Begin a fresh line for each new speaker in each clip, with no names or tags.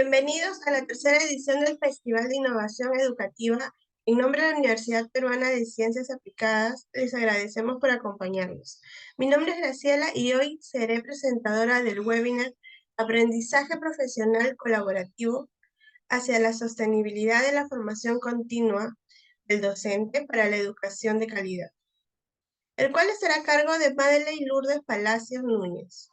Bienvenidos a la tercera edición del Festival de Innovación Educativa. En nombre de la Universidad Peruana de Ciencias Aplicadas, les agradecemos por acompañarnos. Mi nombre es Graciela y hoy seré presentadora del webinar Aprendizaje Profesional Colaborativo hacia la sostenibilidad de la formación continua del docente para la educación de calidad, el cual estará a cargo de Madeleine Lourdes Palacios Núñez.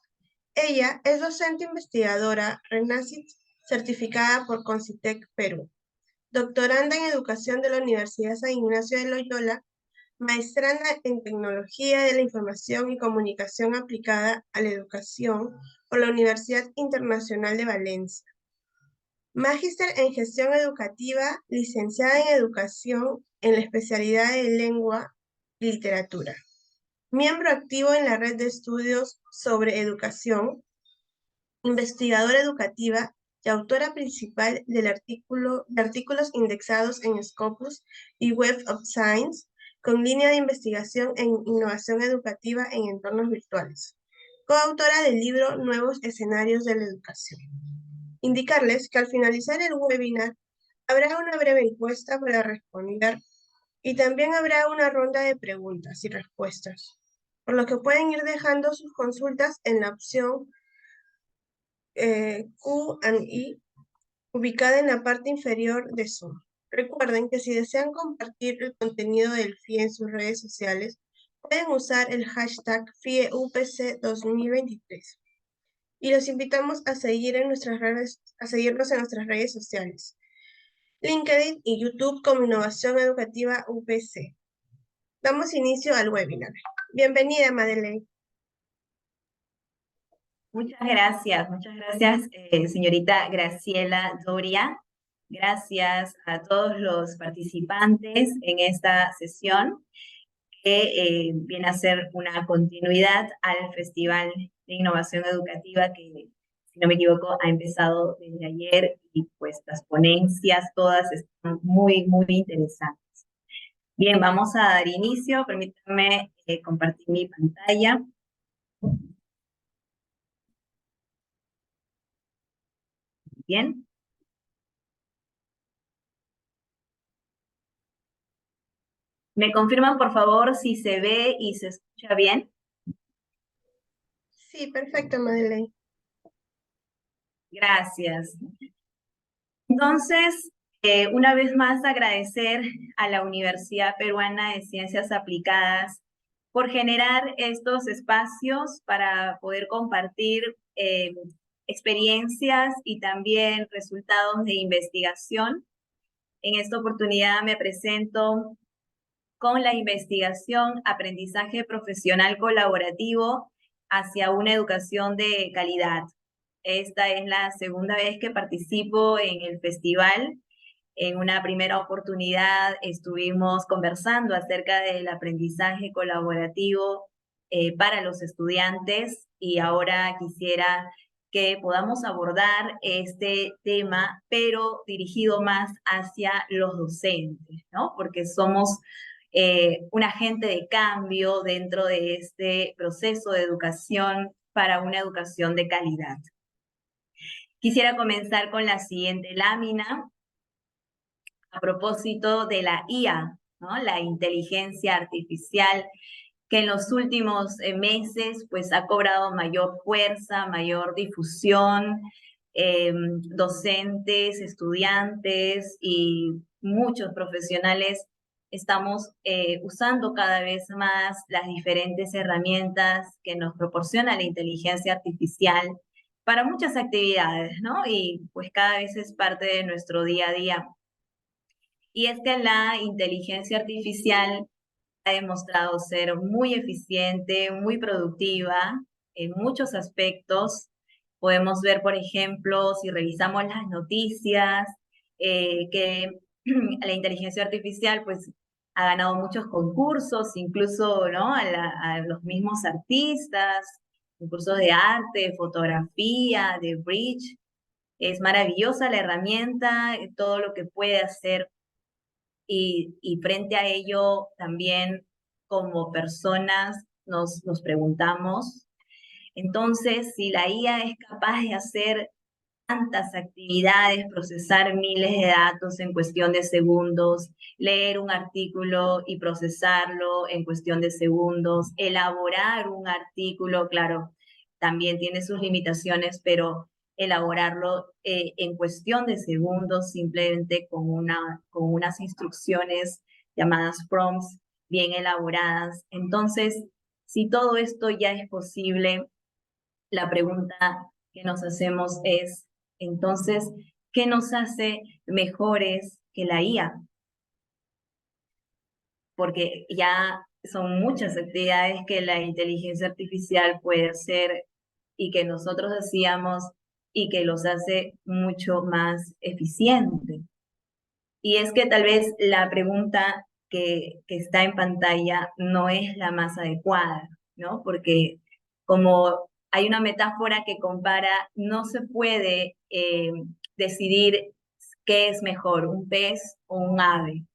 Ella es docente investigadora RENACIT certificada por Concitec Perú, doctoranda en educación de la Universidad San Ignacio de Loyola, maestranda en tecnología de la información y comunicación aplicada a la educación por la Universidad Internacional de Valencia, magíster en gestión educativa, licenciada en educación en la especialidad de lengua y literatura, miembro activo en la red de estudios sobre educación, investigadora educativa y autora principal de artículos indexados en Scopus y Web of Science, con línea de investigación en innovación educativa en entornos virtuales. Coautora del libro Nuevos Escenarios de la Educación. Indicarles que al finalizar el webinar habrá una breve encuesta para responder y también habrá una ronda de preguntas y respuestas, por lo que pueden ir dejando sus consultas en la opción Q&A ubicada en la parte inferior de Zoom. Recuerden que si desean compartir el contenido del FIE en sus redes sociales, pueden usar el hashtag FIEUPC 2023. Y los invitamos a seguirnos en nuestras redes sociales, LinkedIn y YouTube como Innovación Educativa UPC. Damos inicio al webinar. Bienvenida, Madeleine.
Muchas gracias, señorita Graciela Doria. Gracias a todos los participantes en esta sesión, que viene a ser una continuidad al Festival de Innovación Educativa que, si no me equivoco, ha empezado desde ayer y pues las ponencias todas están muy, muy interesantes. Bien, vamos a dar inicio. Permítanme compartir mi pantalla. Bien. ¿Me confirman, por favor, si se ve y se escucha bien?
Sí, perfecto, Madeleine.
Gracias. Entonces, una vez más agradecer a la Universidad Peruana de Ciencias Aplicadas por generar estos espacios para poder compartir experiencias y también resultados de investigación. En esta oportunidad me presento con la investigación Aprendizaje Profesional Colaborativo hacia una educación de calidad. Esta es la segunda vez que participo en el festival. En una primera oportunidad estuvimos conversando acerca del aprendizaje colaborativo para los estudiantes y ahora quisiera que podamos abordar este tema, pero dirigido más hacia los docentes, ¿no? Porque somos un agente de cambio dentro de este proceso de educación para una educación de calidad. Quisiera comenzar con la siguiente lámina a propósito de la IA, ¿no? La inteligencia artificial, que en los últimos meses pues ha cobrado mayor fuerza, mayor difusión, docentes, estudiantes y muchos profesionales estamos usando cada vez más las diferentes herramientas que nos proporciona la inteligencia artificial para muchas actividades, ¿no? Y pues cada vez es parte de nuestro día a día. Y es que la inteligencia artificial ha demostrado ser muy eficiente, muy productiva en muchos aspectos. Podemos ver, por ejemplo, si revisamos las noticias, que la inteligencia artificial pues ha ganado muchos concursos, incluso, ¿no? a los mismos artistas, concursos de arte, fotografía, de bridge. Es maravillosa la herramienta, todo lo que puede hacer y frente a ello también como personas nos preguntamos, entonces, si la IA es capaz de hacer tantas actividades, procesar miles de datos en cuestión de segundos, leer un artículo y procesarlo en cuestión de segundos, elaborar un artículo, claro, también tiene sus limitaciones, pero elaborarlo en cuestión de segundos, simplemente con unas instrucciones llamadas prompts bien elaboradas. Entonces, si todo esto ya es posible, la pregunta que nos hacemos es, entonces, ¿qué nos hace mejores que la IA? Porque ya son muchas actividades que la inteligencia artificial puede hacer y que nosotros hacíamos y que los hace mucho más eficientes. Y es que tal vez la pregunta que está en pantalla no es la más adecuada, ¿no? Porque como hay una metáfora que compara, no se puede decidir qué es mejor, un pez o un ave,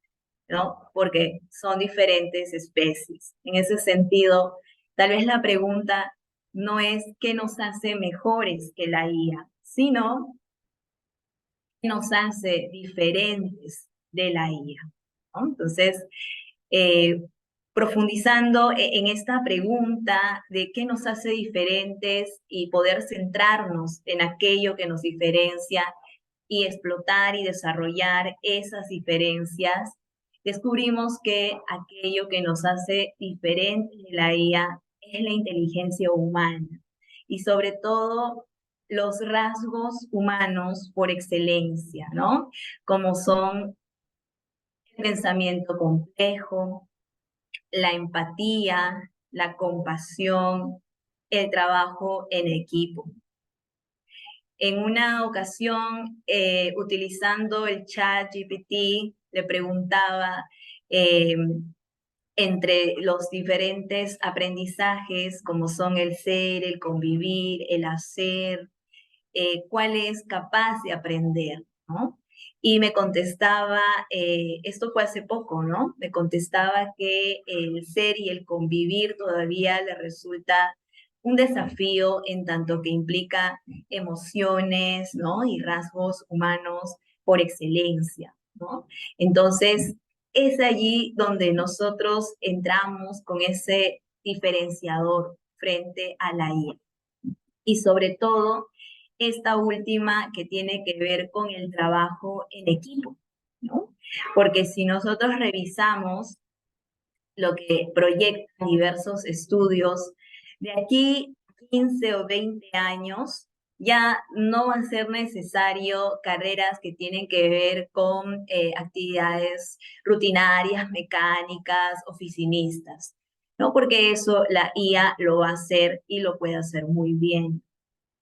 ¿no? Porque son diferentes especies. En ese sentido, tal vez la pregunta no es qué nos hace mejores que la IA, sino qué nos hace diferentes de la IA, ¿no? Entonces, eh, profundizando en esta pregunta de qué nos hace diferentes y poder centrarnos en aquello que nos diferencia y explotar y desarrollar esas diferencias, descubrimos que aquello que nos hace diferentes de la IA es la inteligencia humana y sobre todo los rasgos humanos por excelencia, ¿no? Como son el pensamiento complejo, la empatía, la compasión, el trabajo en equipo. En una ocasión, utilizando el chat GPT, le preguntaba eh, entre los diferentes aprendizajes, como son el ser, el convivir, el hacer, cuál es capaz de aprender, ¿no? Y me contestaba, esto fue hace poco, ¿no? Me contestaba que el ser y el convivir todavía le resulta un desafío en tanto que implica emociones, ¿no? Y rasgos humanos por excelencia, ¿no? Entonces, es allí donde nosotros entramos con ese diferenciador frente a la IA. Y sobre todo, esta última que tiene que ver con el trabajo en equipo, ¿no? Porque si nosotros revisamos lo que proyectan diversos estudios, de aquí 15 o 20 años, ya no va a ser necesario carreras que tienen que ver con actividades rutinarias, mecánicas, oficinistas, ¿no? Porque eso la IA lo va a hacer y lo puede hacer muy bien.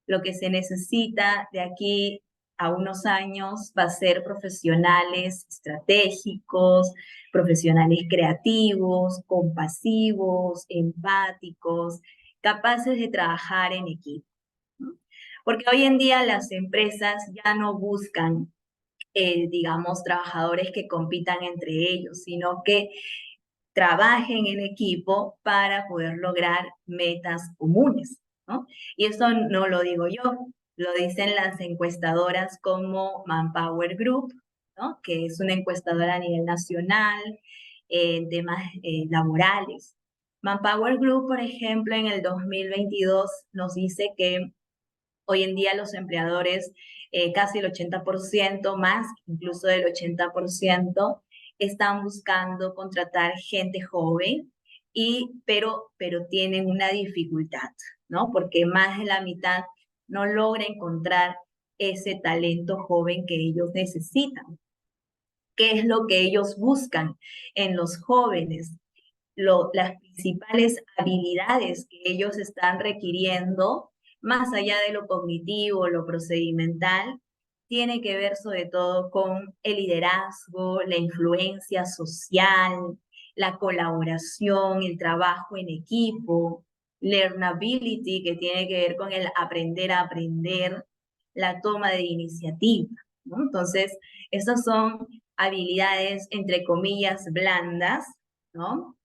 Lo que se necesita de aquí a unos años va a ser profesionales estratégicos, profesionales creativos, compasivos, empáticos, capaces de trabajar en equipo, ¿no? Porque hoy en día las empresas ya no buscan, digamos, trabajadores que compitan entre ellos, sino que trabajen en equipo para poder lograr metas comunes, ¿no? Y eso no lo digo yo, lo dicen las encuestadoras como Manpower Group, ¿no? Que es una encuestadora a nivel nacional en temas laborales. Manpower Group, por ejemplo, en el 2022 nos dice que hoy en día los empleadores, casi el 80%, más incluso del 80%, están buscando contratar gente joven, pero tienen una dificultad, ¿no? Porque más de la mitad no logra encontrar ese talento joven que ellos necesitan. ¿Qué es lo que ellos buscan en los jóvenes? Las principales habilidades que ellos están requiriendo, más allá de lo cognitivo, lo procedimental, tiene que ver sobre todo con el liderazgo, la influencia social, la colaboración, el trabajo en equipo, learnability, que tiene que ver con el aprender a aprender, la toma de iniciativa, ¿no? Entonces, estas son habilidades, entre comillas, blandas, ¿no?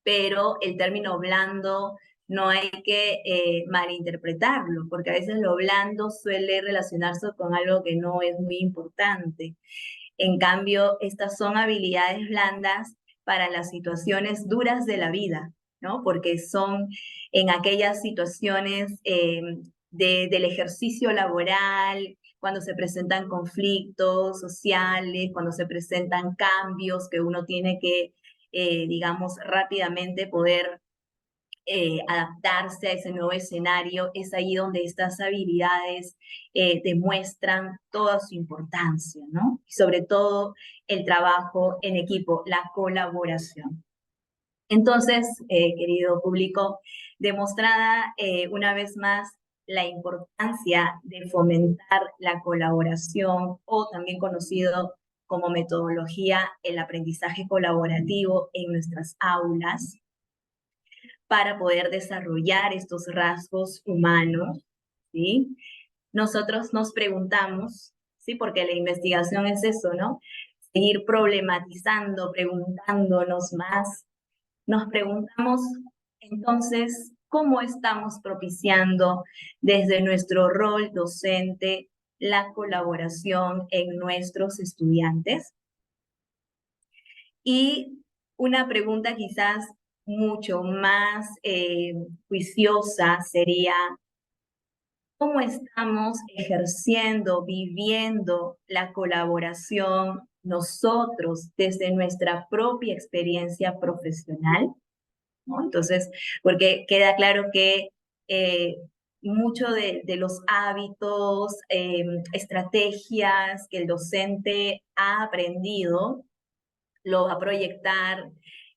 Pero el término blando no hay que malinterpretarlo, porque a veces lo blando suele relacionarse con algo que no es muy importante. En cambio, estas son habilidades blandas para las situaciones duras de la vida, ¿no? Porque son en aquellas situaciones del ejercicio laboral, cuando se presentan conflictos sociales, cuando se presentan cambios que uno tiene que, digamos, rápidamente poder adaptarse a ese nuevo escenario, es ahí donde estas habilidades demuestran toda su importancia, ¿no? Y sobre todo el trabajo en equipo, la colaboración. Entonces, querido público, demostrada una vez más la importancia de fomentar la colaboración o también conocido como metodología el aprendizaje colaborativo en nuestras aulas, para poder desarrollar estos rasgos humanos, ¿sí? Nosotros nos preguntamos, ¿sí? Porque la investigación es eso, ¿no? Seguir problematizando, preguntándonos más. Nos preguntamos, entonces, ¿cómo estamos propiciando desde nuestro rol docente la colaboración en nuestros estudiantes? Y una pregunta quizás mucho más juiciosa sería, ¿cómo estamos ejerciendo, viviendo la colaboración nosotros desde nuestra propia experiencia profesional? ¿No? Entonces, porque queda claro que eh, mucho de los hábitos, estrategias que el docente ha aprendido, lo va a proyectar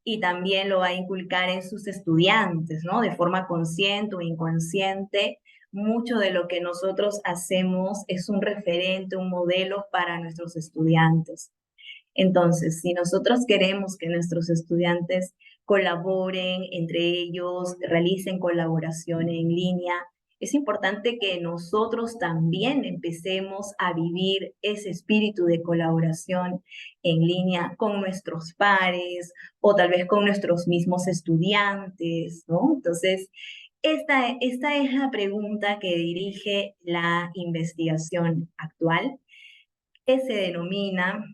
y también lo va a inculcar en sus estudiantes, ¿no? De forma consciente o inconsciente. Mucho de lo que nosotros hacemos es un referente, un modelo para nuestros estudiantes. Entonces, si nosotros queremos que nuestros estudiantes colaboren entre ellos, realicen colaboración en línea, es importante que nosotros también empecemos a vivir ese espíritu de colaboración en línea con nuestros pares o tal vez con nuestros mismos estudiantes, ¿no? Entonces, esta es la pregunta que dirige la investigación actual, que se denomina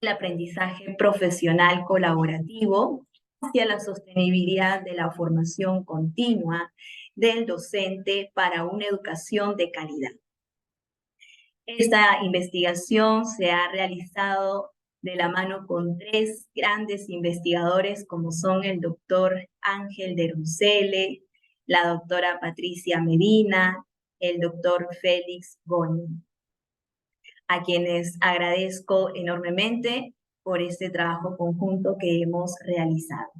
el aprendizaje profesional colaborativo hacia la sostenibilidad de la formación continua del docente para una educación de calidad. Esta investigación se ha realizado de la mano con tres grandes investigadores como son el doctor Ángel de Rucele, la doctora Patricia Medina, el doctor Félix Goni, a quienes agradezco enormemente por este trabajo conjunto que hemos realizado.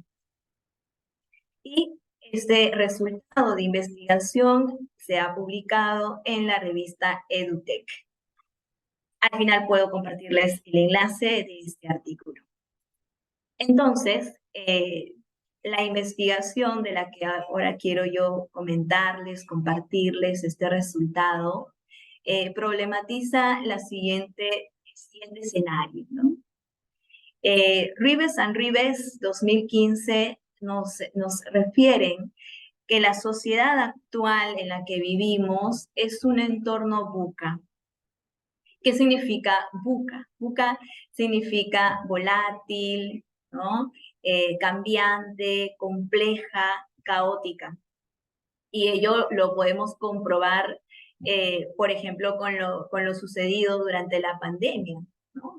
Y este resultado de investigación se ha publicado en la revista EduTech. Al final puedo compartirles el enlace de este artículo. Entonces, la investigación de la que ahora quiero yo comentarles, compartirles este resultado, problematiza el siguiente escenario, ¿no? Ribes and Ribes 2015 nos refieren que la sociedad actual en la que vivimos es un entorno VUCA. ¿Qué significa VUCA? VUCA significa volátil, ¿no? Cambiante, compleja, caótica. Y ello lo podemos comprobar, por ejemplo, con lo sucedido durante la pandemia, ¿no?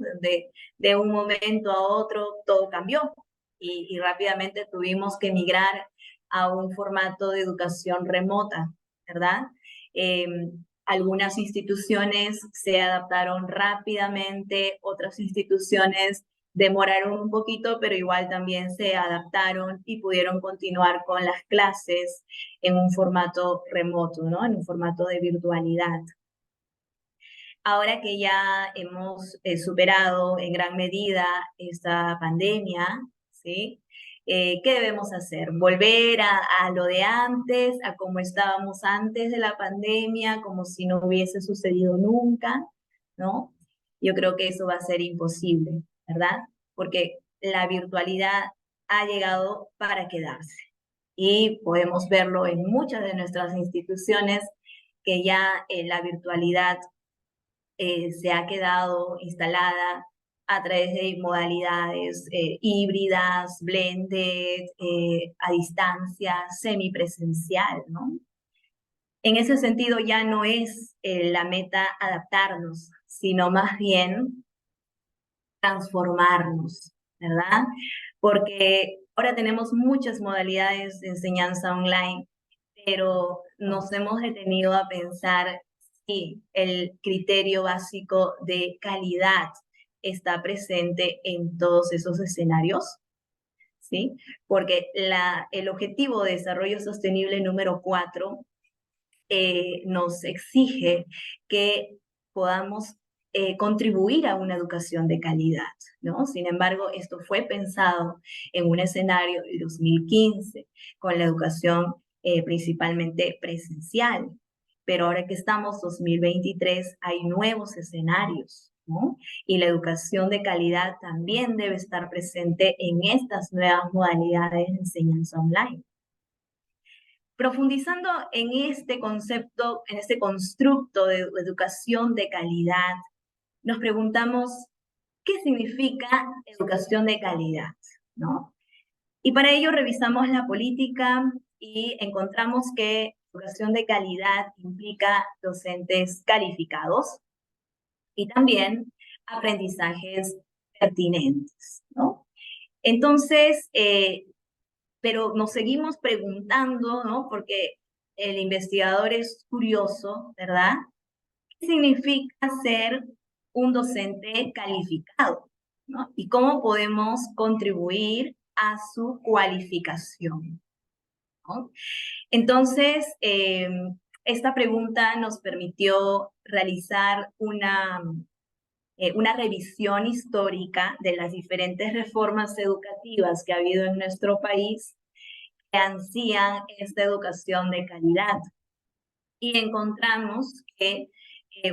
De un momento a otro todo cambió y rápidamente tuvimos que migrar a un formato de educación remota, ¿verdad? Eh, Algunas instituciones se adaptaron rápidamente, otras instituciones demoraron un poquito, pero igual también se adaptaron y pudieron continuar con las clases en un formato remoto, ¿no? En un formato de virtualidad. Ahora que ya hemos superado en gran medida esta pandemia, ¿sí? ¿Qué debemos hacer? ¿Volver a lo de antes, a como estábamos antes de la pandemia, como si no hubiese sucedido nunca? ¿No? Yo creo que eso va a ser imposible, ¿verdad? Porque la virtualidad ha llegado para quedarse y podemos verlo en muchas de nuestras instituciones que ya la virtualidad se ha quedado instalada a través de modalidades híbridas, blended, a distancia, semipresencial, ¿no? En ese sentido ya no es la meta adaptarnos, sino más bien transformarnos, ¿verdad? Porque ahora tenemos muchas modalidades de enseñanza online, pero nos hemos detenido a pensar si el criterio básico de calidad está presente en todos esos escenarios, ¿sí? Porque el objetivo de desarrollo sostenible número 4 nos exige que podamos contribuir a una educación de calidad, ¿no? Sin embargo, esto fue pensado en un escenario del 2015 con la educación principalmente presencial, pero ahora que estamos 2023 hay nuevos escenarios, ¿no? Y la educación de calidad también debe estar presente en estas nuevas modalidades de enseñanza online. Profundizando en este concepto, en este constructo de educación de calidad, nos preguntamos, ¿qué significa educación de calidad? ¿No? Y para ello revisamos la política y encontramos que educación de calidad implica docentes calificados y también aprendizajes pertinentes, ¿no? Entonces, pero nos seguimos preguntando, ¿no? Porque el investigador es curioso, ¿verdad? ¿Qué significa ser un docente calificado? ¿No? ¿Y cómo podemos contribuir a su cualificación? ¿No? Entonces, esta pregunta nos permitió realizar una revisión histórica de las diferentes reformas educativas que ha habido en nuestro país que ansían esta educación de calidad. Y encontramos que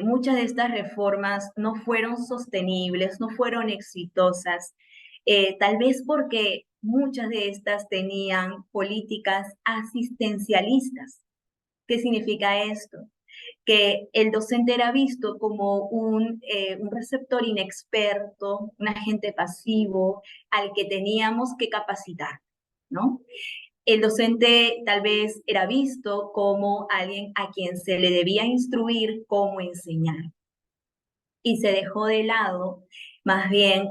muchas de estas reformas no fueron sostenibles, no fueron exitosas, tal vez porque muchas de estas tenían políticas asistencialistas. ¿Qué significa esto? Que el docente era visto como un receptor inexperto, un agente pasivo al que teníamos que capacitar, ¿no? El docente tal vez era visto como alguien a quien se le debía instruir cómo enseñar. Y se dejó de lado más bien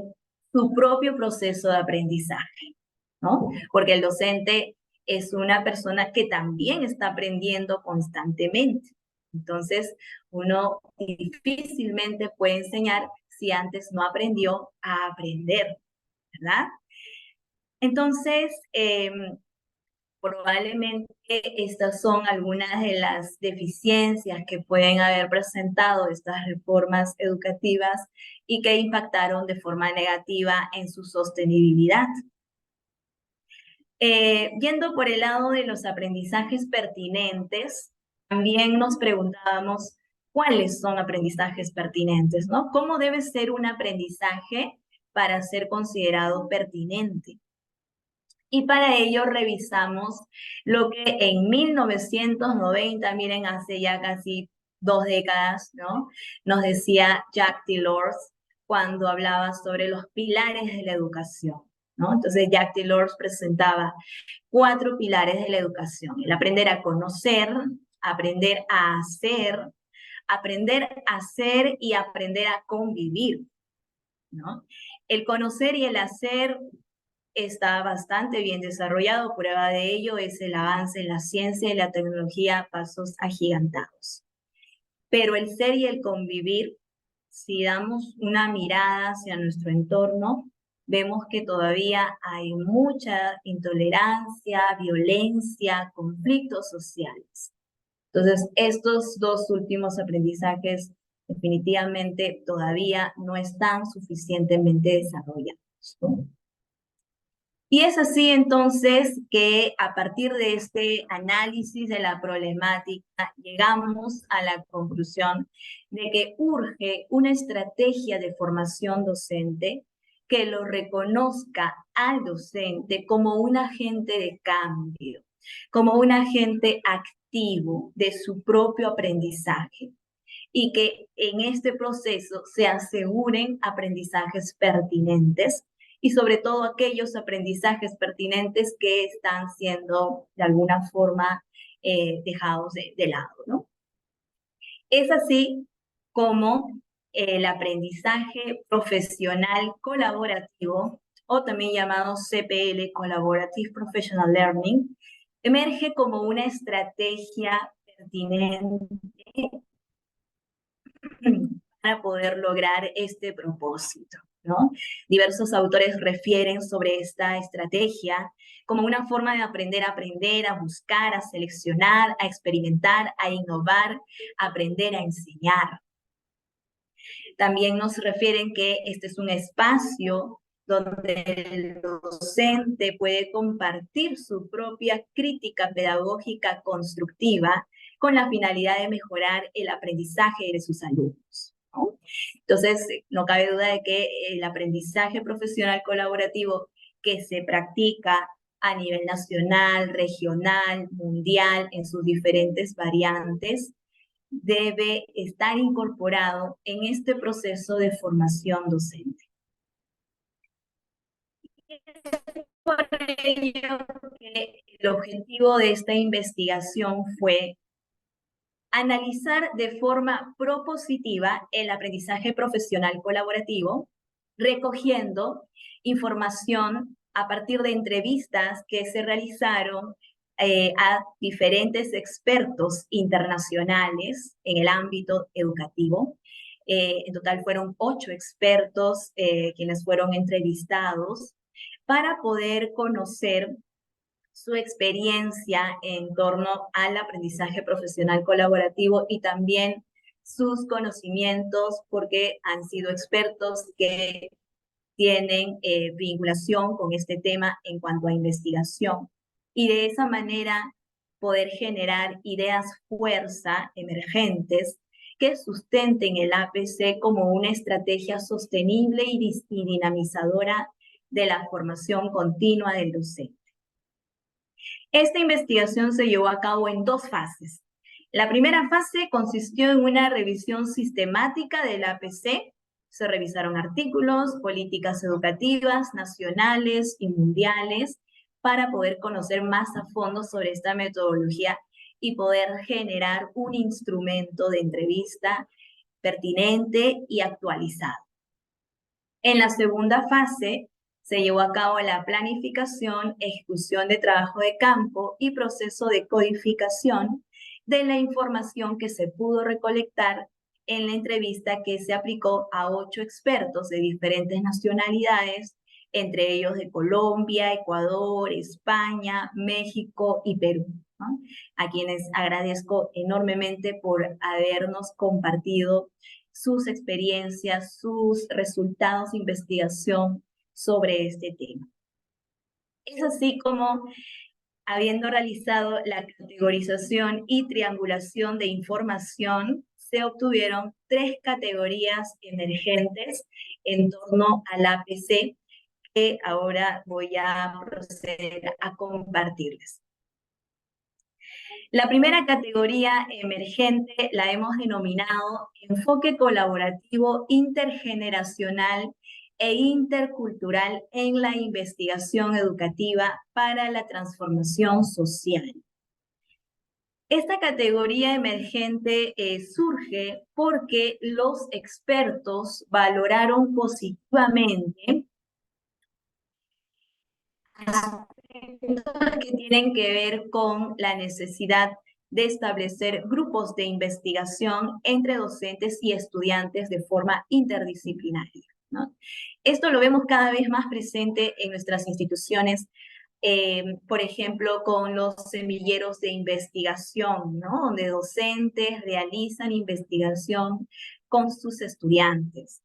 su propio proceso de aprendizaje, ¿no? Porque el docente es una persona que también está aprendiendo constantemente. Entonces, uno difícilmente puede enseñar si antes no aprendió a aprender, ¿verdad? Entonces, probablemente estas son algunas de las deficiencias que pueden haber presentado estas reformas educativas y que impactaron de forma negativa en su sostenibilidad. Yendo por el lado de los aprendizajes pertinentes, también nos preguntábamos cuáles son aprendizajes pertinentes, ¿no? ¿Cómo debe ser un aprendizaje para ser considerado pertinente? Y para ello revisamos lo que en 1990, miren, hace ya casi 2 décadas, ¿no? Nos decía Jack Delors cuando hablaba sobre los pilares de la educación, ¿no? Entonces Jack Delors presentaba 4 pilares de la educación: el aprender a conocer, aprender a hacer y aprender a convivir, ¿no? El conocer y el hacer está bastante bien desarrollado. Prueba de ello es el avance en la ciencia y la tecnología a pasos agigantados. Pero el ser y el convivir, si damos una mirada hacia nuestro entorno, vemos que todavía hay mucha intolerancia, violencia, conflictos sociales. Entonces, estos 2 últimos aprendizajes definitivamente todavía no están suficientemente desarrollados, ¿no? Y es así entonces que a partir de este análisis de la problemática llegamos a la conclusión de que urge una estrategia de formación docente que lo reconozca al docente como un agente de cambio, como un agente activo de su propio aprendizaje y que en este proceso se aseguren aprendizajes pertinentes y sobre todo aquellos aprendizajes pertinentes que están siendo de alguna forma dejados de lado, ¿no? Es así como el aprendizaje profesional colaborativo, o también llamado CPL, Collaborative Professional Learning, emerge como una estrategia pertinente para poder lograr este propósito, ¿no? Diversos autores refieren sobre esta estrategia como una forma de aprender, a buscar, a seleccionar, a experimentar, a innovar, a aprender a enseñar. También nos refieren que este es un espacio donde el docente puede compartir su propia crítica pedagógica constructiva con la finalidad de mejorar el aprendizaje de sus alumnos, ¿no? Entonces, no cabe duda de que el aprendizaje profesional colaborativo que se practica a nivel nacional, regional, mundial, en sus diferentes variantes, debe estar incorporado en este proceso de formación docente. Por ello, el objetivo de esta investigación fue analizar de forma propositiva el aprendizaje profesional colaborativo, recogiendo información a partir de entrevistas que se realizaron a diferentes expertos internacionales en el ámbito educativo. En total fueron 8 expertos quienes fueron entrevistados para poder conocer su experiencia en torno al aprendizaje profesional colaborativo y también sus conocimientos, porque han sido expertos que tienen vinculación con este tema en cuanto a investigación. Y de esa manera poder generar ideas fuerza emergentes que sustenten el APC como una estrategia sostenible y dinamizadora de la formación continua del docente. Esta investigación se llevó a cabo en 2 fases. La primera fase consistió en una revisión sistemática del APC. Se revisaron artículos, políticas educativas nacionales y mundiales para poder conocer más a fondo sobre esta metodología y poder generar un instrumento de entrevista pertinente y actualizado. En la segunda fase se llevó a cabo la planificación, ejecución de trabajo de campo y proceso de codificación de la información que se pudo recolectar en la entrevista que se aplicó a 8 expertos de diferentes nacionalidades, entre ellos de Colombia, Ecuador, España, México y Perú, ¿no? A quienes agradezco enormemente por habernos compartido sus experiencias, sus resultados de investigación sobre este tema. Es así como, habiendo realizado la categorización y triangulación de información, se obtuvieron 3 categorías emergentes en torno al APC que ahora voy a proceder a compartirles. La primera categoría emergente la hemos denominado enfoque colaborativo intergeneracional e intercultural en la investigación educativa para la transformación social. Esta categoría emergente surge porque los expertos valoraron positivamente aspectos que tienen que ver con la necesidad de establecer grupos de investigación entre docentes y estudiantes de forma interdisciplinaria, ¿no? Esto lo vemos cada vez más presente en nuestras instituciones, por ejemplo, con los semilleros de investigación, ¿no? Donde docentes realizan investigación con sus estudiantes.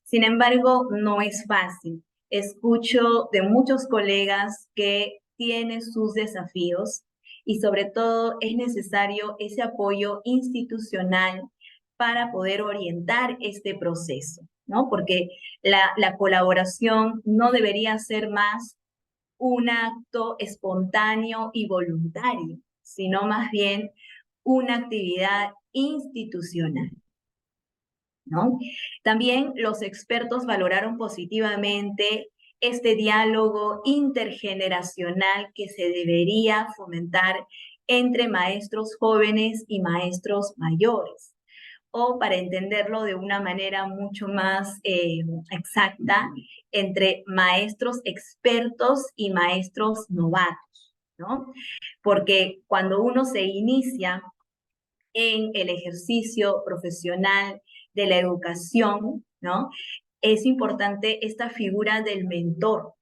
Sin embargo, no es fácil. Escucho de muchos colegas que tienen sus desafíos y sobre todo es necesario ese apoyo institucional para poder orientar este proceso, ¿no? Porque la colaboración no debería ser más un acto espontáneo y voluntario, sino más bien una actividad institucional, ¿no? También los expertos valoraron positivamente este diálogo intergeneracional que se debería fomentar entre maestros jóvenes y maestros mayores, o para entenderlo de una manera mucho más exacta, entre maestros expertos y maestros novatos, ¿no? Porque cuando uno se inicia en el ejercicio profesional de la educación, ¿no? Es importante esta figura del mentor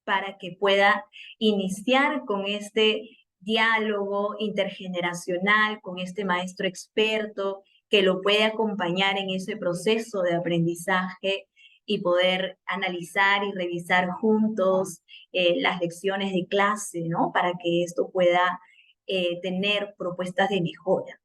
para que pueda iniciar con este diálogo intergeneracional, con este maestro experto que lo puede acompañar en ese proceso de aprendizaje y poder analizar y revisar juntos las lecciones de clase, ¿no? Para que esto pueda tener propuestas de mejora.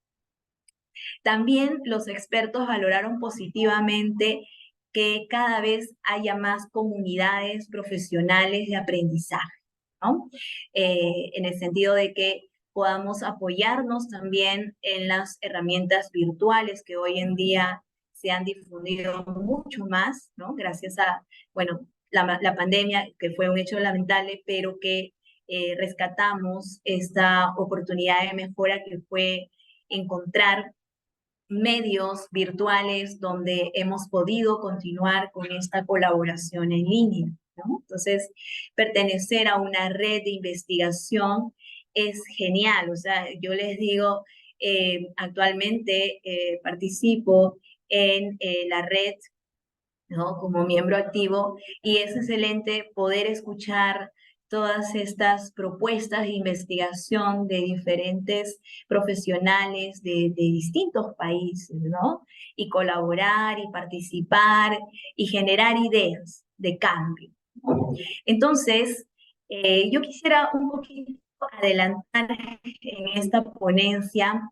También los expertos valoraron positivamente que cada vez haya más comunidades profesionales de aprendizaje, ¿no? En el sentido de que podamos apoyarnos también en las herramientas virtuales que hoy en día se han difundido mucho más, ¿no? Gracias a, bueno, la pandemia, que fue un hecho lamentable, pero que rescatamos esta oportunidad de mejora que fue encontrar medios virtuales donde hemos podido continuar con esta colaboración en línea, ¿no? Entonces, pertenecer a una red de investigación es genial. O sea, yo les digo, actualmente participo en la red, ¿no? Como miembro activo, y es excelente poder escuchar todas estas propuestas de investigación de diferentes profesionales de distintos países, ¿no? Y colaborar y participar y generar ideas de cambio, ¿no? Entonces, yo quisiera un poquito adelantar en esta ponencia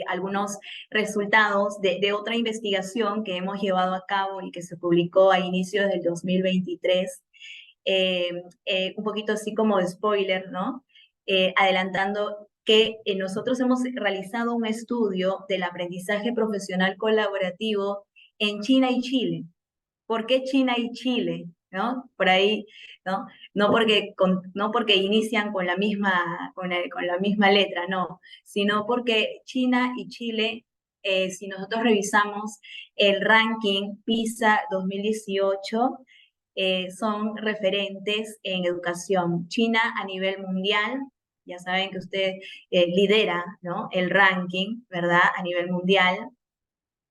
algunos resultados de otra investigación que hemos llevado a cabo y que se publicó a inicios del 2023, un poquito así como de spoiler, ¿no? Adelantando que nosotros hemos realizado un estudio del aprendizaje profesional colaborativo en China y Chile. ¿Por qué China y Chile? ¿No? Por ahí, ¿no? No porque inician con la con la misma letra, no, sino porque China y Chile, si nosotros revisamos el ranking PISA 2018, son referentes en educación. China a nivel mundial, ya saben que usted lidera, ¿no? El ranking, ¿verdad? A nivel mundial,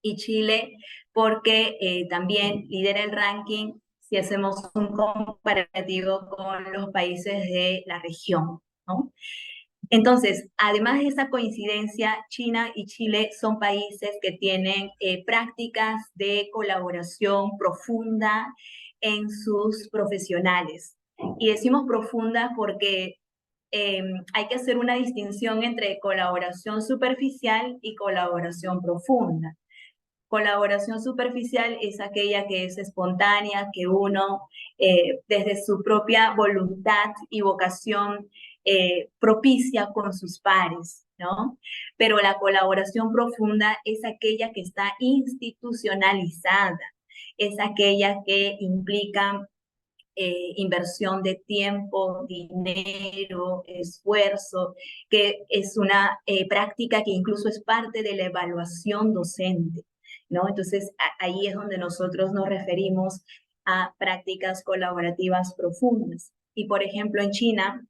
y Chile porque también lidera el ranking si hacemos un comparativo con los países de la región, ¿no? Entonces, además de esa coincidencia, China y Chile son países que tienen prácticas de colaboración profunda en sus profesionales. Y decimos profunda porque hay que hacer una distinción entre colaboración superficial y colaboración profunda. Colaboración superficial es aquella que es espontánea, que uno desde su propia voluntad y vocación propicia con sus pares, ¿no? Pero la colaboración profunda es aquella que está institucionalizada, es aquella que implica inversión de tiempo, dinero, esfuerzo, que es una práctica que incluso es parte de la evaluación docente, ¿no? Entonces, ahí es donde nosotros nos referimos a prácticas colaborativas profundas. Y, por ejemplo, en China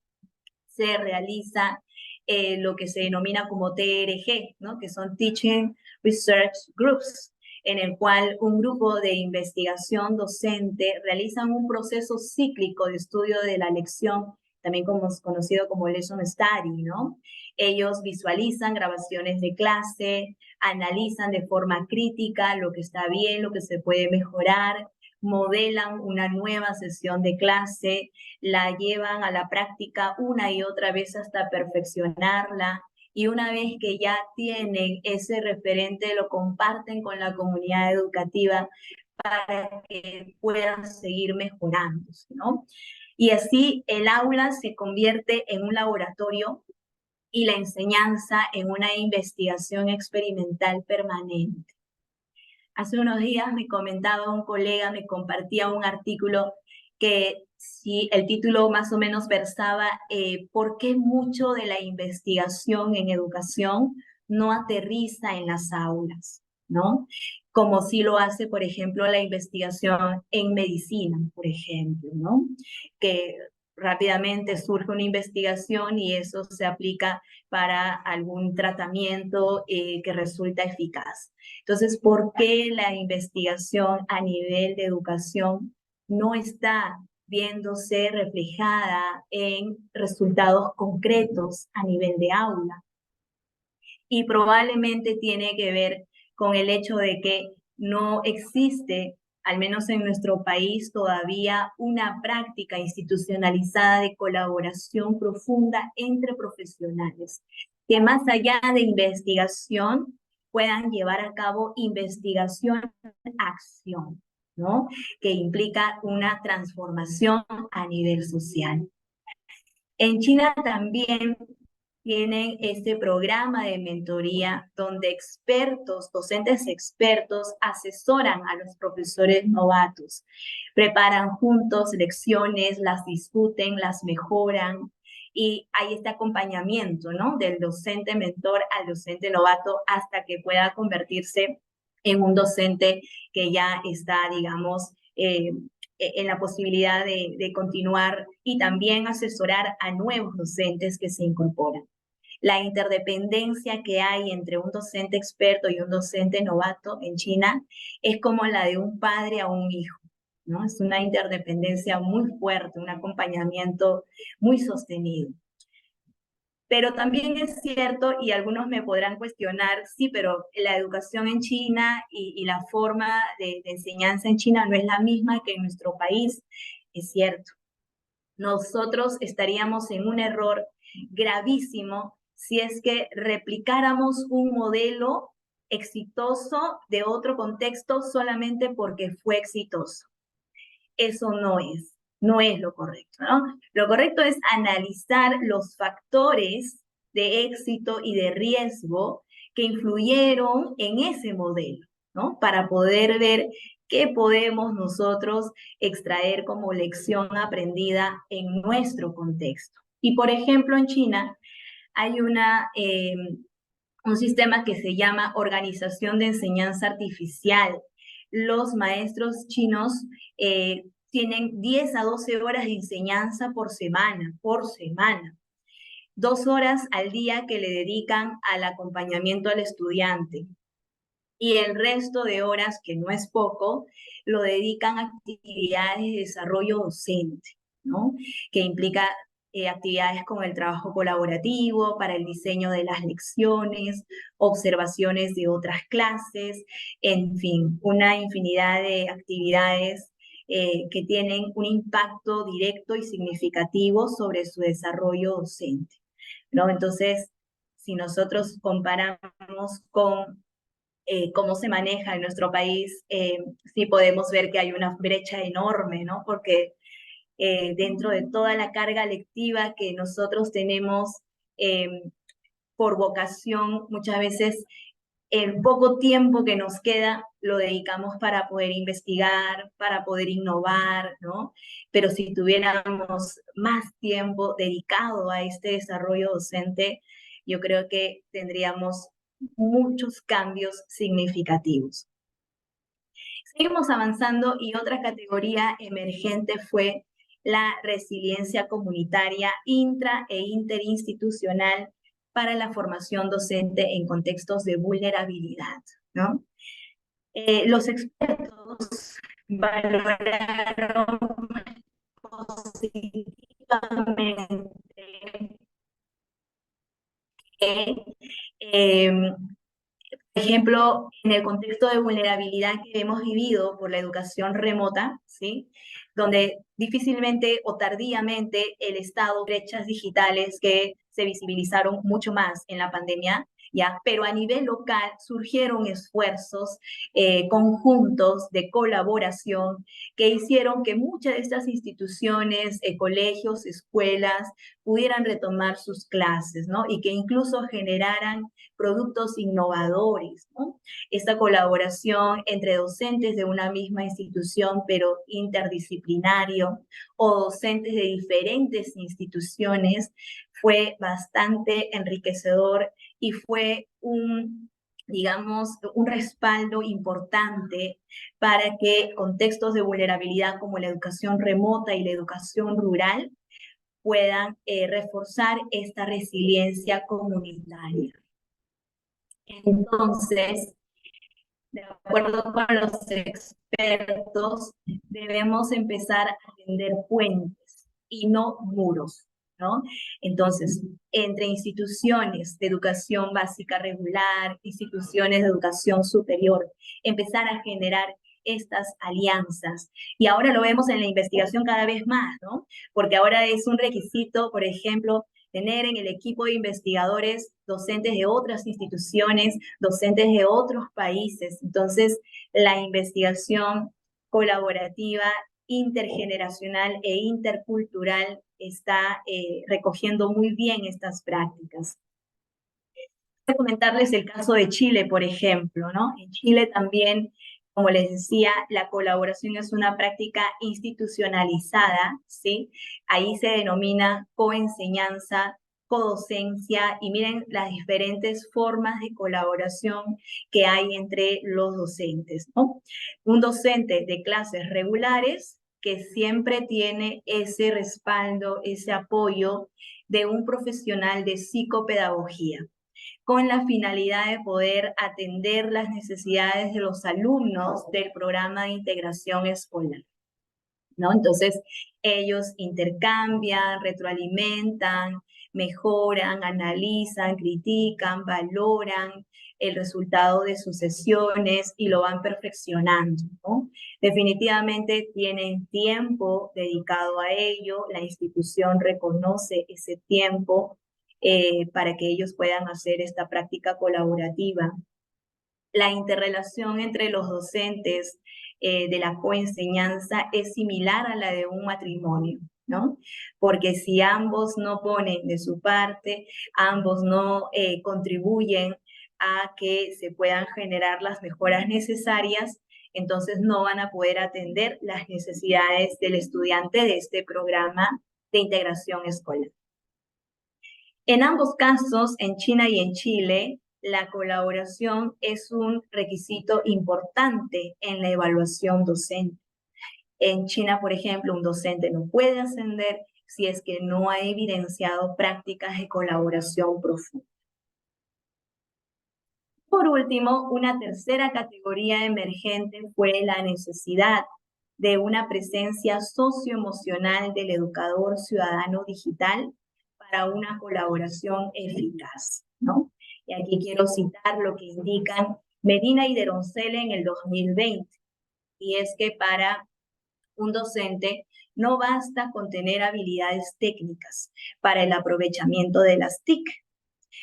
se realiza lo que se denomina como TRG, ¿no? Que son Teaching Research Groups, en el cual un grupo de investigación docente realizan un proceso cíclico de estudio de la lección, también como es conocido como Lesson Study, ¿no? Ellos visualizan grabaciones de clase, analizan de forma crítica lo que está bien, lo que se puede mejorar, modelan una nueva sesión de clase, la llevan a la práctica una y otra vez hasta perfeccionarla, y una vez que ya tienen ese referente, lo comparten con la comunidad educativa para que puedan seguir mejorando, ¿no? Y así el aula se convierte en un laboratorio y la enseñanza en una investigación experimental permanente. Hace unos días me comentaba un colega, me compartía un artículo que sí, el título más o menos versaba por qué mucho de la investigación en educación no aterriza en las aulas, ¿no? Como si lo hace, por ejemplo, la investigación en medicina, por ejemplo, ¿no? Que rápidamente surge una investigación y eso se aplica para algún tratamiento que resulta eficaz. Entonces, ¿por qué la investigación a nivel de educación no está viéndose reflejada en resultados concretos a nivel de aula? Y probablemente tiene que ver con el hecho de que no existe, al menos en nuestro país, todavía una práctica institucionalizada de colaboración profunda entre profesionales, que más allá de investigación puedan llevar a cabo investigación-acción, ¿no? Que implica una transformación a nivel social. En China también tienen este programa de mentoría donde expertos, docentes expertos, asesoran a los profesores novatos, preparan juntos lecciones, las discuten, las mejoran y hay este acompañamiento, ¿no? Del docente mentor al docente novato hasta que pueda convertirse en un docente que ya está, digamos, en la posibilidad de continuar y también asesorar a nuevos docentes que se incorporan. La interdependencia que hay entre un docente experto y un docente novato en China es como la de un padre a un hijo, ¿no? Es una interdependencia muy fuerte, un acompañamiento muy sostenido. Pero también es cierto, y algunos me podrán cuestionar, sí, pero la educación en China y la forma de enseñanza en China no es la misma que en nuestro país. Es cierto. Nosotros estaríamos en un error gravísimo si es que replicáramos un modelo exitoso de otro contexto solamente porque fue exitoso. Eso no es lo correcto, ¿no? Lo correcto es analizar los factores de éxito y de riesgo que influyeron en ese modelo, ¿no? Para poder ver qué podemos nosotros extraer como lección aprendida en nuestro contexto. Y por ejemplo, en China hay un sistema que se llama Organización de Enseñanza Artificial. Los maestros chinos tienen 10 a 12 horas de enseñanza por semana, 2 horas al día que le dedican al acompañamiento al estudiante y el resto de horas, que no es poco, lo dedican a actividades de desarrollo docente, ¿no? Que implica actividades con el trabajo colaborativo, para el diseño de las lecciones, observaciones de otras clases, en fin, una infinidad de actividades que tienen un impacto directo y significativo sobre su desarrollo docente, ¿no? Entonces, si nosotros comparamos con cómo se maneja en nuestro país, sí podemos ver que hay una brecha enorme, ¿no? Porque dentro de toda la carga lectiva que nosotros tenemos eh, por vocación, muchas veces el poco tiempo que nos queda lo dedicamos para poder investigar, para poder innovar, ¿no? Pero si tuviéramos más tiempo dedicado a este desarrollo docente, yo creo que tendríamos muchos cambios significativos. Seguimos avanzando y otra categoría emergente fue la resiliencia comunitaria intra e interinstitucional para la formación docente en contextos de vulnerabilidad, ¿no? Los expertos valoraron positivamente que por ejemplo, en el contexto de vulnerabilidad que hemos vivido por la educación remota, ¿sí? Donde difícilmente o tardíamente el Estado, brechas digitales que se visibilizaron mucho más en la pandemia, ¿ya? Pero a nivel local surgieron esfuerzos conjuntos de colaboración que hicieron que muchas de estas instituciones, colegios, escuelas, pudieran retomar sus clases, ¿no? Y que incluso generaran productos innovadores, ¿no? Esta colaboración entre docentes de una misma institución, pero interdisciplinario, o docentes de diferentes instituciones, fue bastante enriquecedor y fue digamos, un respaldo importante para que contextos de vulnerabilidad como la educación remota y la educación rural puedan reforzar esta resiliencia comunitaria. Entonces, de acuerdo con los expertos, debemos empezar a tender puentes y no muros, ¿no? Entonces, entre instituciones de educación básica regular, instituciones de educación superior, empezar a generar estas alianzas. Y ahora lo vemos en la investigación cada vez más, ¿no? Porque ahora es un requisito, por ejemplo, tener en el equipo de investigadores docentes de otras instituciones, docentes de otros países. Entonces, la investigación colaborativa, intergeneracional e intercultural está recogiendo muy bien estas prácticas. Voy a comentarles el caso de Chile, por ejemplo, ¿no? En Chile también, como les decía, la colaboración es una práctica institucionalizada, ¿sí? Ahí se denomina coenseñanza, codocencia, y miren las diferentes formas de colaboración que hay entre los docentes, ¿no? Un docente de clases regulares que siempre tiene ese respaldo, ese apoyo de un profesional de psicopedagogía, con la finalidad de poder atender las necesidades de los alumnos del programa de integración escolar, ¿no? Entonces, ellos intercambian, retroalimentan, mejoran, analizan, critican, valoran el resultado de sus sesiones y lo van perfeccionando, ¿no? Definitivamente tienen tiempo dedicado a ello, la institución reconoce ese tiempo para que ellos puedan hacer esta práctica colaborativa. La interrelación entre los docentes de la coenseñanza es similar a la de un matrimonio, ¿no? Porque si ambos no ponen de su parte, ambos no contribuyen a que se puedan generar las mejoras necesarias, entonces no van a poder atender las necesidades del estudiante de este programa de integración escolar. En ambos casos, en China y en Chile, la colaboración es un requisito importante en la evaluación docente. En China, por ejemplo, un docente no puede ascender si es que no ha evidenciado prácticas de colaboración profunda. Por último, una tercera categoría emergente fue la necesidad de una presencia socioemocional del educador ciudadano digital para una colaboración eficaz, ¿no? Y aquí quiero citar lo que indican Medina y Deroncel en el 2020, y es que para un docente no basta con tener habilidades técnicas para el aprovechamiento de las TIC,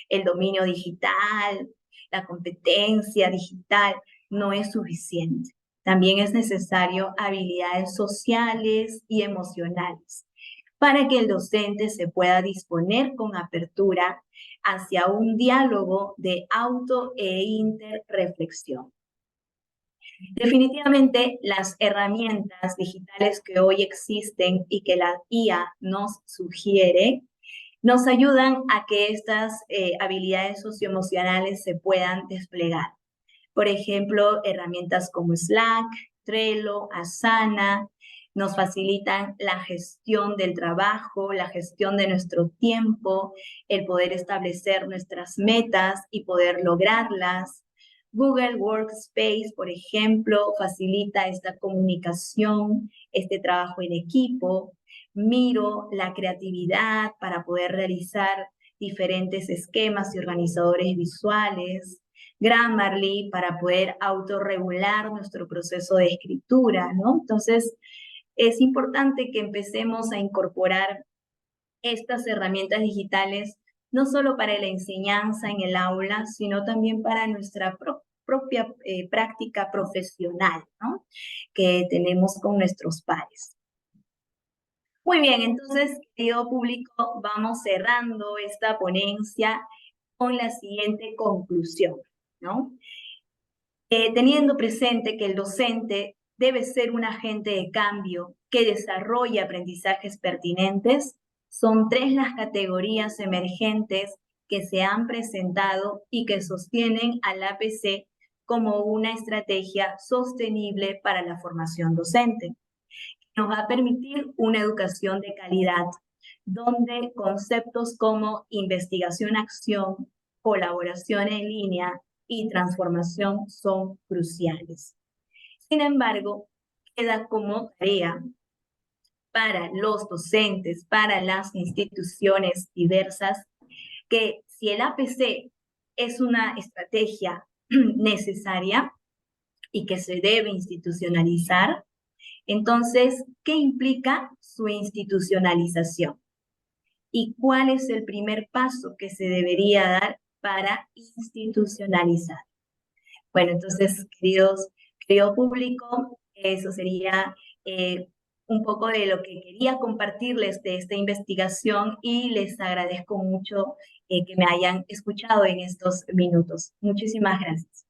el dominio digital, la competencia digital no es suficiente. También es necesario habilidades sociales y emocionales para que el docente se pueda disponer con apertura hacia un diálogo de auto e interreflexión. Definitivamente, las herramientas digitales que hoy existen y que la IA nos sugiere, nos ayudan a que estas habilidades socioemocionales se puedan desplegar. Por ejemplo, herramientas como Slack, Trello, Asana, nos facilitan la gestión del trabajo, la gestión de nuestro tiempo, el poder establecer nuestras metas y poder lograrlas. Google Workspace, por ejemplo, facilita esta comunicación, este trabajo en equipo. Miro la creatividad para poder realizar diferentes esquemas y organizadores visuales. Grammarly para poder autorregular nuestro proceso de escritura, ¿no? Entonces, es importante que empecemos a incorporar estas herramientas digitales no solo para la enseñanza en el aula, sino también para nuestra propia práctica profesional, ¿no? Que tenemos con nuestros pares. Muy bien, entonces, querido público, vamos cerrando esta ponencia con la siguiente conclusión, ¿no? Teniendo presente que el docente debe ser un agente de cambio que desarrolle aprendizajes pertinentes, son 3 las categorías emergentes que se han presentado y que sostienen al APC como una estrategia sostenible para la formación docente. Nos va a permitir una educación de calidad, donde conceptos como investigación-acción, colaboración en línea y transformación son cruciales. Sin embargo, queda como tarea para los docentes, para las instituciones diversas, que si el APC es una estrategia necesaria y que se debe institucionalizar, entonces, ¿qué implica su institucionalización? ¿Y cuál es el primer paso que se debería dar para institucionalizar? Bueno, entonces, querido público, eso sería un poco de lo que quería compartirles de esta investigación y les agradezco mucho que me hayan escuchado en estos minutos. Muchísimas gracias.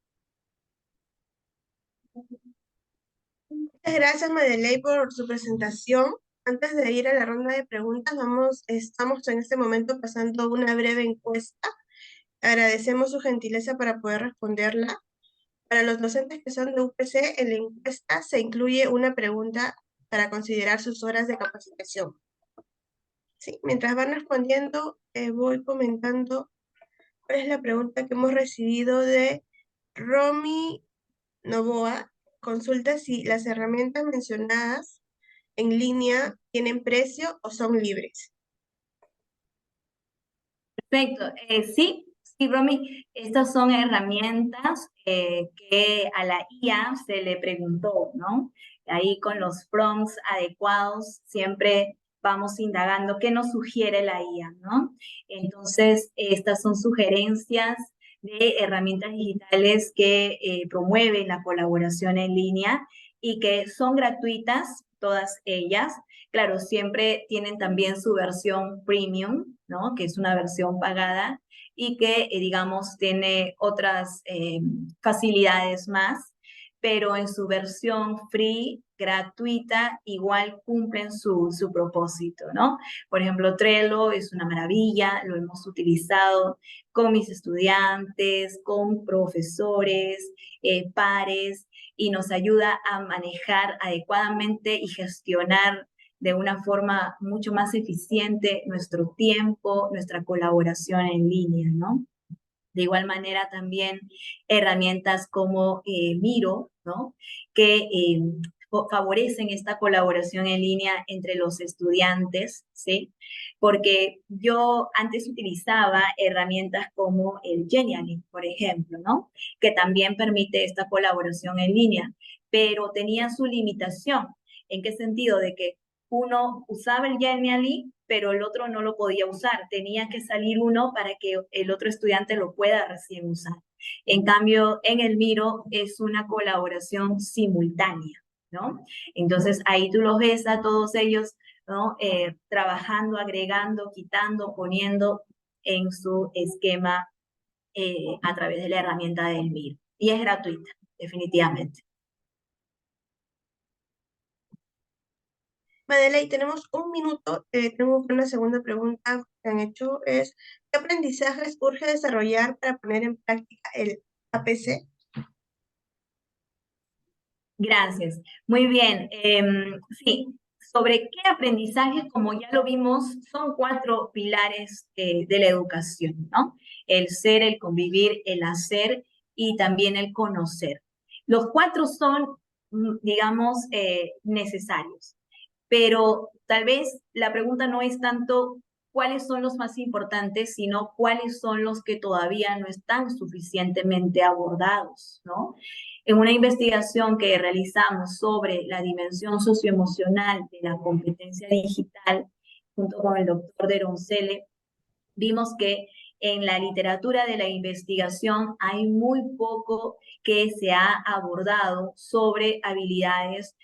Muchas gracias, Madeley, por su presentación. Antes de ir a la ronda de preguntas, estamos en este momento pasando una breve encuesta. Agradecemos su gentileza para poder responderla. Para los docentes que son de UPC, en la encuesta se incluye una pregunta para considerar sus horas de capacitación. Sí, mientras van respondiendo, voy comentando cuál es la pregunta que hemos recibido de Romy Novoa. Consulta si las herramientas mencionadas en línea tienen precio o son libres.
Perfecto. Sí, Romy, estas son herramientas que a la IA se le preguntó, ¿no? Ahí con los prompts adecuados siempre vamos indagando qué nos sugiere la IA, ¿no? Entonces, estas son sugerencias de herramientas digitales que promueven la colaboración en línea y que son gratuitas, todas ellas. Claro, siempre tienen también su versión premium, ¿no? Que es una versión pagada y que, digamos, tiene otras facilidades más, pero en su versión free, gratuita, igual cumplen su propósito, ¿no? Por ejemplo, Trello es una maravilla, lo hemos utilizado con mis estudiantes, con profesores, pares, y nos ayuda a manejar adecuadamente y gestionar de una forma mucho más eficiente nuestro tiempo, nuestra colaboración en línea, ¿no? De igual manera también herramientas como Miro, ¿no? Que favorecen esta colaboración en línea entre los estudiantes, ¿sí? Porque yo antes utilizaba herramientas como el Genially, por ejemplo, ¿no? Que también permite esta colaboración en línea, pero tenía su limitación. ¿En qué sentido? De que uno usaba el Genially, pero el otro no lo podía usar. Tenía que salir uno para que el otro estudiante lo pueda recién usar. En cambio, en el Miro es una colaboración simultánea, ¿no? Entonces, ahí tú los ves a todos ellos, ¿no? Trabajando, agregando, quitando, poniendo en su esquema a través de la herramienta del Miro. Y es gratuita, definitivamente.
Madeley, tenemos un minuto. Tengo una segunda pregunta que han hecho. Es, ¿qué aprendizajes urge desarrollar para poner en práctica el APC?
Gracias. Muy bien. Sí, sobre qué aprendizaje, como ya lo vimos, son 4 pilares de la educación, ¿no? El ser, el convivir, el hacer y también el conocer. Los 4 son, digamos, necesarios, pero tal vez la pregunta no es tanto cuáles son los más importantes, sino cuáles son los que todavía no están suficientemente abordados, ¿no? En una investigación que realizamos sobre la dimensión socioemocional de la competencia digital, junto con el doctor Deroncele, vimos que en la literatura de la investigación hay muy poco que se ha abordado sobre habilidades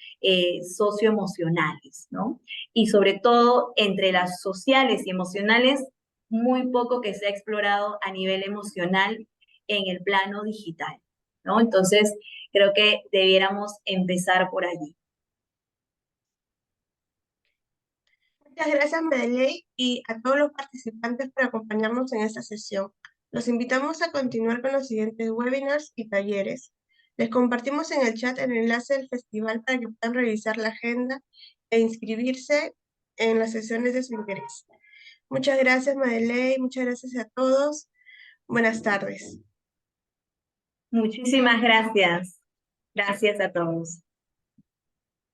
socioemocionales, ¿no? Y sobre todo entre las sociales y emocionales, muy poco que se ha explorado a nivel emocional en el plano digital, ¿no? Entonces, creo que debiéramos empezar por allí.
Muchas gracias, Madeley, y a todos los participantes por acompañarnos en esta sesión. Los invitamos a continuar con los siguientes webinars y talleres. Les compartimos en el chat el enlace del festival para que puedan revisar la agenda e inscribirse en las sesiones de su interés. Muchas gracias, Madeley. Muchas gracias a todos. Buenas tardes.
Muchísimas gracias. Gracias a todos.